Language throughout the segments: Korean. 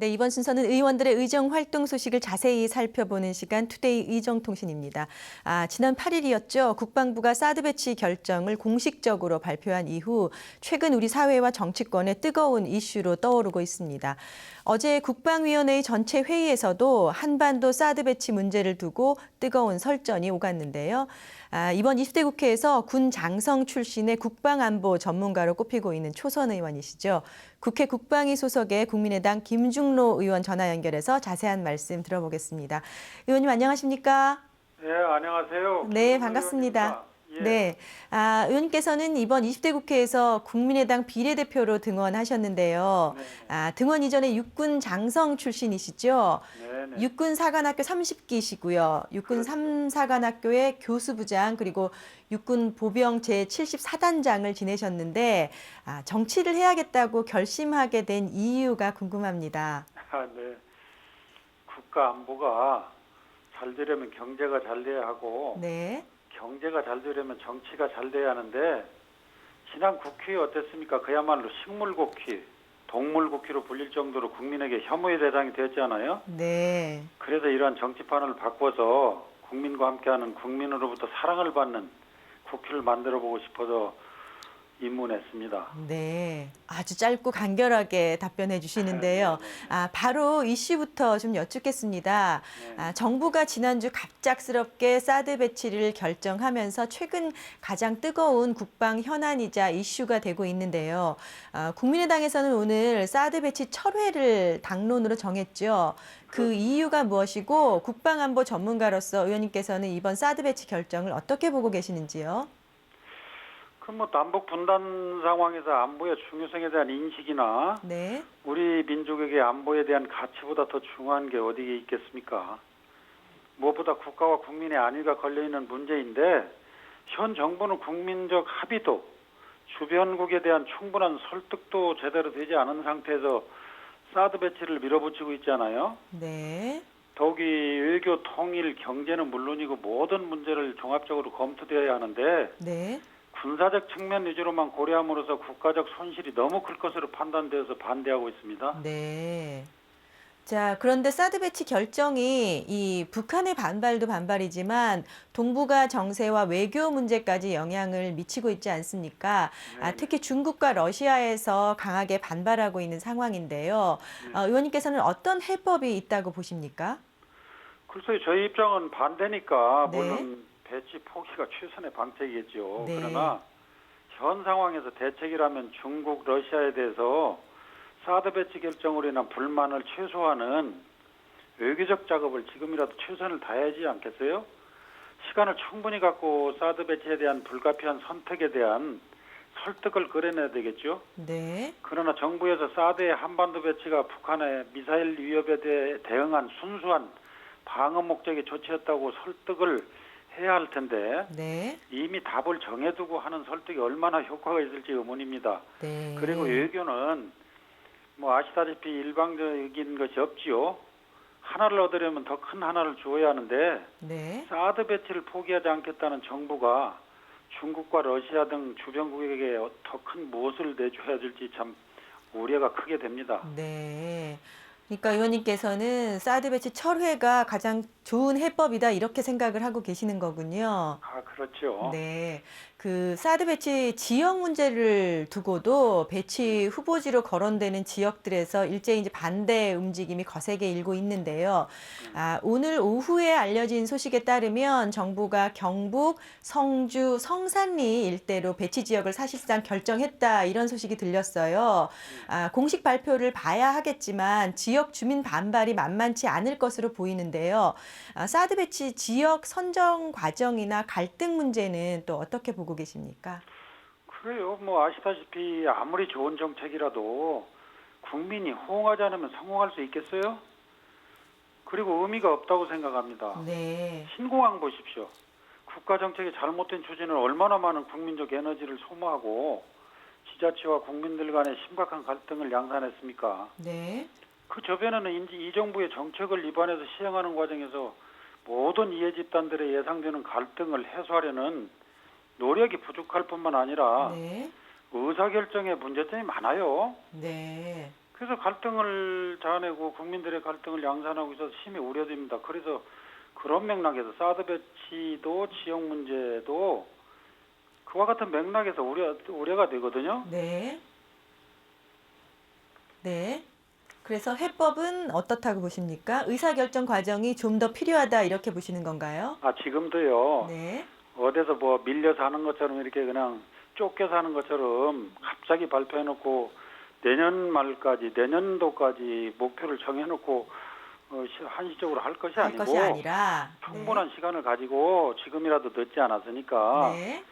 네, 이번 순서는 의원들의 의정 활동 소식을 자세히 살펴보는 시간 투데이 의정통신입니다. 지난 8일이었죠. 국방부가 사드 배치 결정을 공식적으로 발표한 이후 최근 우리 사회와 정치권의 뜨거운 이슈로 떠오르고 있습니다. 어제 국방위원회의 전체 회의에서도 한반도 사드 배치 문제를 두고 뜨거운 설전이 오갔는데요. 이번 20대 국회에서 군 장성 출신의 국방안보 전문가로 꼽히고 있는 초선 의원이시죠. 국회 국방위 소속의 국민의당 김중로 의원 전화 연결해서 자세한 말씀 들어보겠습니다. 의원님 안녕하십니까? 네, 안녕하세요. 네, 반갑습니다. 예. 네, 의원님께서는 이번 20대 국회에서 국민의당 비례대표로 등원하셨는데요. 네. 등원 이전에 육군 장성 출신이시죠? 네. 육군 사관학교 30기시고요. 육군 그렇죠. 3사관학교의 교수부장 그리고 육군 보병 제74단장을 지내셨는데 정치를 해야겠다고 결심하게 된 이유가 궁금합니다. 네. 국가 안보가 잘 되려면 경제가 잘 돼야 하고 네, 경제가 잘 되려면 정치가 잘 돼야 하는데 지난 국회 어땠습니까? 그야말로 식물국회, 동물국회로 불릴 정도로 국민에게 혐오의 대상이 되었잖아요. 네. 그래서 이러한 정치판을 바꿔서 국민과 함께하는 국민으로부터 사랑을 받는 국회를 만들어보고 싶어서 입문했습니다. 네, 아주 짧고 간결하게 답변해 주시는데요. 바로 이슈부터 좀 여쭙겠습니다. 네. 정부가 지난주 갑작스럽게 사드 배치를 결정하면서 최근 가장 뜨거운 국방 현안이자 이슈가 되고 있는데요. 국민의당에서는 오늘 사드 배치 철회를 당론으로 정했죠. 그 이유가 무엇이고 국방안보 전문가로서 의원님께서는 이번 사드 배치 결정을 어떻게 보고 계시는지요? 그럼 남북 분단 상황에서 안보의 중요성에 대한 인식이나 네, 우리 민족에게 안보에 대한 가치보다 더 중요한 게 어디에 있겠습니까? 무엇보다 국가와 국민의 안위가 걸려있는 문제인데 현 정부는 국민적 합의도 주변국에 대한 충분한 설득도 제대로 되지 않은 상태에서 사드 배치를 밀어붙이고 있잖아요. 네. 더욱이 외교, 통일, 경제는 물론이고 모든 문제를 종합적으로 검토되어야 하는데 네. 군사적 측면 위주로만 고려함으로써 국가적 손실이 너무 클 것으로 판단되어서 반대하고 있습니다. 네. 자, 그런데 사드 배치 결정이 이 북한의 반발도 반발이지만 동북아 정세와 외교 문제까지 영향을 미치고 있지 않습니까? 네. 특히 중국과 러시아에서 강하게 반발하고 있는 상황인데요. 의원님께서는 어떤 해법이 있다고 보십니까? 글쎄요, 저희 입장은 반대니까 네. 물론 배치 포기가 최선의 방책이겠죠. 네. 그러나 현 상황에서 대책이라면 중국, 러시아에 대해서 사드 배치 결정으로 인한 불만을 최소화하는 외교적 작업을 지금이라도 최선을 다해야지 않겠어요? 시간을 충분히 갖고 사드 배치에 대한 불가피한 선택에 대한 설득을 끌어내야 되겠죠. 네. 그러나 정부에서 사드의 한반도 배치가 북한의 미사일 위협에 대해 대응한 순수한 방어 목적의 조치였다고 설득을 해야 할 텐데 네. 이미 답을 정해두고 하는 설득이 얼마나 효과가 있을지 의문입니다. 네. 그리고 외교는 뭐 아시다시피 일방적인 것이 없지요. 하나를 얻으려면 더 큰 하나를 주어야 하는데 네. 사드 배치를 포기하지 않겠다는 정부가 중국과 러시아 등 주변국에게 더 큰 무엇을 내줘야 될지 참 우려가 크게 됩니다. 네. 그러니까 의원님께서는 사드 배치 철회가 가장 좋은 해법이다 이렇게 생각을 하고 계시는 거군요. 그렇죠. 네. 그 사드 배치 지역 문제를 두고도 배치 후보지로 거론되는 지역들에서 일제히 이제 반대 움직임이 거세게 일고 있는데요. 오늘 오후에 알려진 소식에 따르면 정부가 경북, 성주, 성산리 일대로 배치 지역을 사실상 결정했다 이런 소식이 들렸어요. 공식 발표를 봐야 하겠지만 지역 주민 반발이 만만치 않을 것으로 보이는데요. 사드 배치 지역 선정 과정이나 갈등 문제는 또 어떻게 보고 계십니까? 그래요. 뭐 아시다시피 아무리 좋은 정책이라도 국민이 호응하지 않으면 성공할 수 있겠어요? 그리고 의미가 없다고 생각합니다. 네. 신공항 보십시오. 국가 정책의 잘못된 추진은 얼마나 많은 국민적 에너지를 소모하고 지자체와 국민들 간의 심각한 갈등을 양산했습니까? 네. 그 저변에는 이 정부의 정책을 입안해서 시행하는 과정에서 모든 이해 집단들의 예상되는 갈등을 해소하려는 노력이 부족할 뿐만 아니라 네. 의사결정에 문제점이 많아요. 네. 그래서 갈등을 자아내고 국민들의 갈등을 양산하고 있어서 심히 우려됩니다. 그래서 그런 맥락에서 사드 배치도 지역 문제도 그와 같은 맥락에서 우려가 되거든요. 네. 네. 그래서 해법은 어떻다고 보십니까? 의사결정 과정이 좀 더 필요하다 이렇게 보시는 건가요? 지금도요. 네. 어디서 뭐 밀려 사는 것처럼 이렇게 그냥 쫓겨 사는 것처럼 갑자기 발표해놓고 내년 말까지 내년도까지 목표를 정해놓고 한시적으로 할 것이 할 아니고 것이 아니라 충분한 시간을 가지고 지금이라도 늦지 않았으니까 네.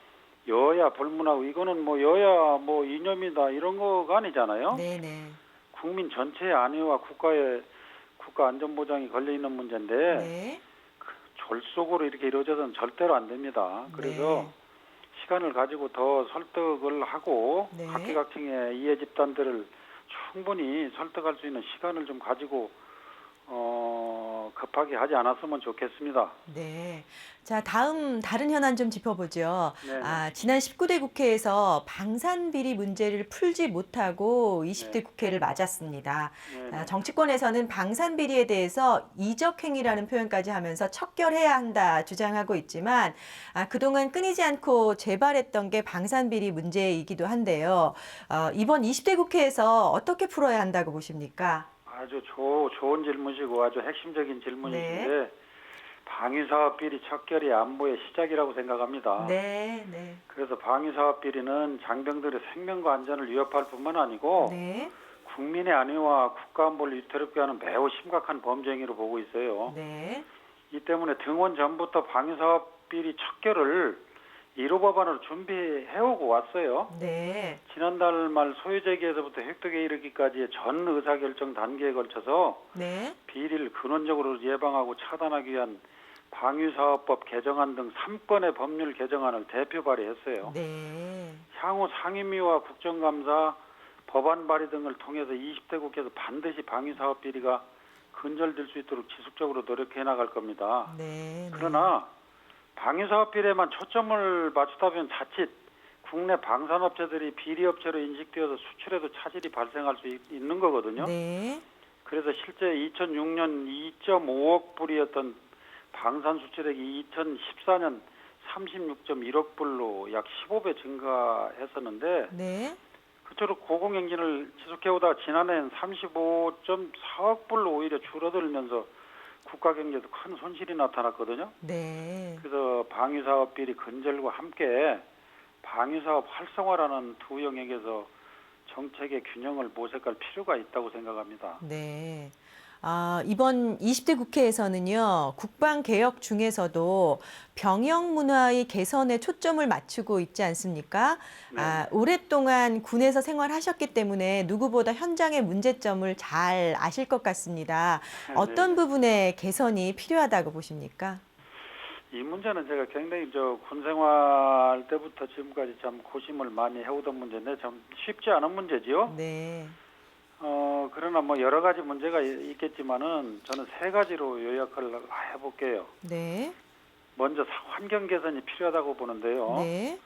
여야 불문하고 이거는 뭐 여야 뭐 이념이다 이런 거가 아니잖아요. 네, 네. 국민 전체의 안위와 국가 안전 보장이 걸려 있는 문제인데 네. 졸속으로 이렇게 이루어져서는 절대로 안 됩니다. 그래서 시간을 가지고 더 설득을 하고 네. 각계각층의 이해 집단들을 충분히 설득할 수 있는 시간을 좀 가지고 급하게 하지 않았으면 좋겠습니다. 네. 자, 다른 현안 좀 짚어보죠. 네. 지난 19대 국회에서 방산 비리 문제를 풀지 못하고 20대 네. 국회를 맞았습니다. 네. 정치권에서는 방산 비리에 대해서 이적행위라는 표현까지 하면서 척결해야 한다 주장하고 있지만 그동안 끊이지 않고 재발했던 게 방산 비리 문제이기도 한데요. 이번 20대 국회에서 어떻게 풀어야 한다고 보십니까? 아주 좋은 질문이고 아주 핵심적인 질문이신데 방위사업 비리 척결이 안보의 시작이라고 생각합니다. 네, 네. 그래서 방위사업 비리는 장병들의 생명과 안전을 위협할 뿐만 아니고 네. 국민의 안위와 국가안보를 위태롭게 하는 매우 심각한 범죄 행위로 보고 있어요. 네. 이 때문에 등원 전부터 방위사업 비리 척결을 1호 법안으로 준비해오고 왔어요. 네. 지난달 말 소유제기에서부터 획득에 이르기까지의 전 의사결정 단계에 걸쳐서 네. 비리를 근원적으로 예방하고 차단하기 위한 방위사업법 개정안 등 3건의 법률 개정안을 대표 발의했어요. 네. 향후 상임위와 국정감사, 법안 발의 등을 통해서 20대 국회에서 반드시 방위사업 비리가 근절될 수 있도록 지속적으로 노력해 나갈 겁니다. 네. 그러나 방위사업 비리에만 초점을 맞추다 보면 자칫 국내 방산업체들이 비리업체로 인식되어서 수출에도 차질이 발생할 수 있는 거거든요. 네. 그래서 실제 2006년 2.5억 불이었던 방산 수출액이 2014년 36.1억 불로 약 15배 증가했었는데 네. 그처럼 고공행진을 지속해오다가 지난해엔 35.4억 불로 오히려 줄어들면서 국가 경제도 큰 손실이 나타났거든요. 네. 그래서 방위사업 비리 근절과 함께 방위사업 활성화라는 두 영역에서 정책의 균형을 모색할 필요가 있다고 생각합니다. 네. 이번 20대 국회에서는요, 국방개혁 중에서도 병역 문화의 개선에 초점을 맞추고 있지 않습니까? 네. 오랫동안 군에서 생활하셨기 때문에 누구보다 현장의 문제점을 잘 아실 것 같습니다. 어떤 부분에 개선이 필요하다고 보십니까? 이 문제는 제가 굉장히 군 생활 때부터 지금까지 참 고심을 많이 해오던 문제인데 참 쉽지 않은 문제지요. 네. 그러나 뭐 여러 가지 문제가 있겠지만은 저는 세 가지로 요약을 해볼게요. 네. 먼저 환경 개선이 필요하다고 보는데요. 네.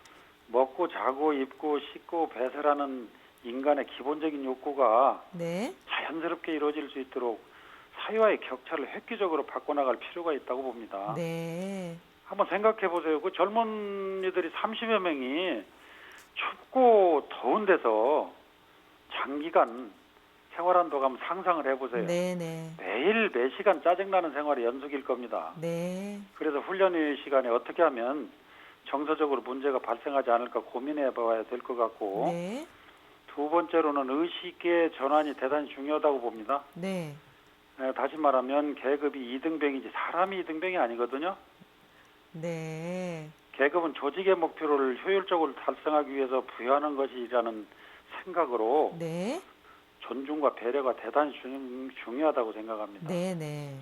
먹고 자고 입고 씻고 배설하는 인간의 기본적인 욕구가 네. 자연스럽게 이루어질 수 있도록 사회와의 격차를 획기적으로 바꿔나갈 필요가 있다고 봅니다. 네. 한번 생각해 보세요. 그 젊은이들이 30여 명이 춥고 더운 데서 장기간 생활한다고 하면 상상을 해보세요. 네네. 매일 매 시간 짜증나는 생활이 연속일 겁니다. 네. 그래서 훈련의 시간에 어떻게 하면 정서적으로 문제가 발생하지 않을까 고민해 봐야 될 것 같고 네. 두 번째로는 의식의 전환이 대단히 중요하다고 봅니다. 네. 다시 말하면 계급이 이등병이지 사람이 이등병이 아니거든요. 네. 계급은 조직의 목표를 효율적으로 달성하기 위해서 부여하는 것이라는 생각으로 네. 존중과 배려가 대단히 중요하다고 생각합니다. 네네.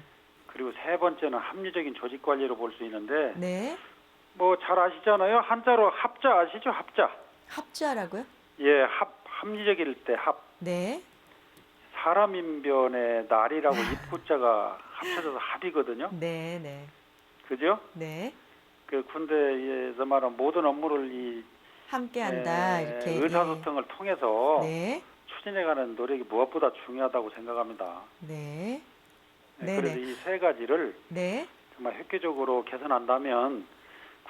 그리고 세 번째는 합리적인 조직 관리로 볼 수 있는데 네. 뭐 잘 아시잖아요. 한자로 합자 아시죠? 합자. 합자라고요? 예, 합리적일 때 합. 네. 사람인변의 날이라고 입구자가 합쳐져서 합이거든요. 네네. 그죠? 네. 그 군대에서 말하는 모든 업무를 함께한다 이렇게. 의사소통을 통해서 네. 추진해가는 노력이 무엇보다 중요하다고 생각합니다. 네. 네, 그래서 네네. 이 세 가지를 네. 정말 획기적으로 개선한다면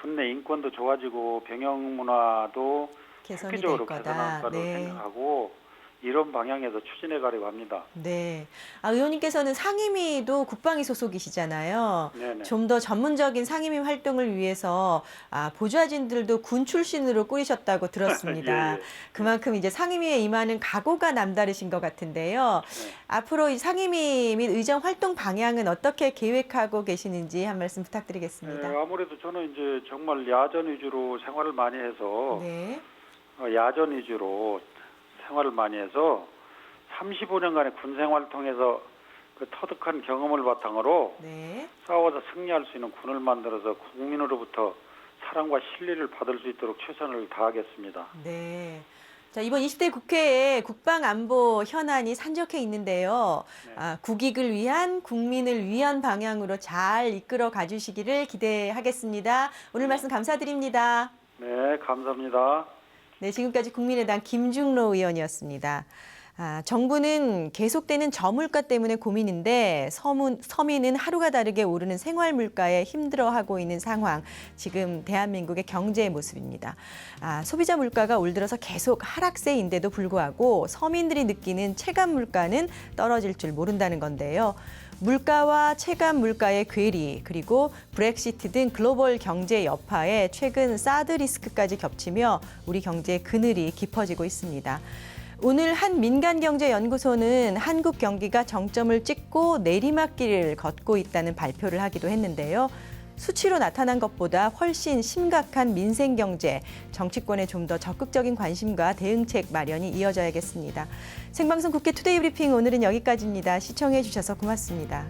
군내 인권도 좋아지고 병영 문화도 개선이 될 획기적으로 거다. 개선할 거라고 네. 생각하고 이런 방향에서 추진해 가려고 합니다. 네. 의원님께서는 상임위도 국방위 소속이시잖아요. 네네. 좀 더 전문적인 상임위 활동을 위해서 보좌진들도 군 출신으로 꾸리셨다고 들었습니다. 예, 예. 그만큼 이제 상임위에 임하는 각오가 남다르신 것 같은데요. 네. 앞으로 이 상임위 및 의정 활동 방향은 어떻게 계획하고 계시는지 한 말씀 부탁드리겠습니다. 네, 아무래도 저는 이제 정말 야전 위주로 생활을 많이 해서 네. 야전 위주로 생활을 많이 해서 35년간의 군 생활을 통해서 그 터득한 경험을 바탕으로 네. 싸워서 승리할 수 있는 군을 만들어서 국민으로부터 사랑과 신뢰를 받을 수 있도록 최선을 다하겠습니다. 네. 자, 이번 20대 국회에 국방안보 현안이 산적해 있는데요. 네. 국익을 위한, 국민을 위한 방향으로 잘 이끌어 가주시기를 기대하겠습니다. 오늘 말씀 감사드립니다. 네, 감사합니다. 네, 지금까지 국민의당 김중로 의원이었습니다. 정부는 계속되는 저물가 때문에 고민인데 서민은 하루가 다르게 오르는 생활 물가에 힘들어하고 있는 상황. 지금 대한민국의 경제의 모습입니다. 소비자 물가가 올 들어서 계속 하락세인데도 불구하고 서민들이 느끼는 체감 물가는 떨어질 줄 모른다는 건데요. 물가와 체감 물가의 괴리, 그리고 브렉시트 등 글로벌 경제 여파에 최근 사드 리스크까지 겹치며 우리 경제의 그늘이 깊어지고 있습니다. 오늘 한 민간경제연구소는 한국 경기가 정점을 찍고 내리막길을 걷고 있다는 발표를 하기도 했는데요. 수치로 나타난 것보다 훨씬 심각한 민생 경제, 정치권의 좀 더 적극적인 관심과 대응책 마련이 이어져야겠습니다. 생방송 국회 투데이 브리핑 오늘은 여기까지입니다. 시청해 주셔서 고맙습니다.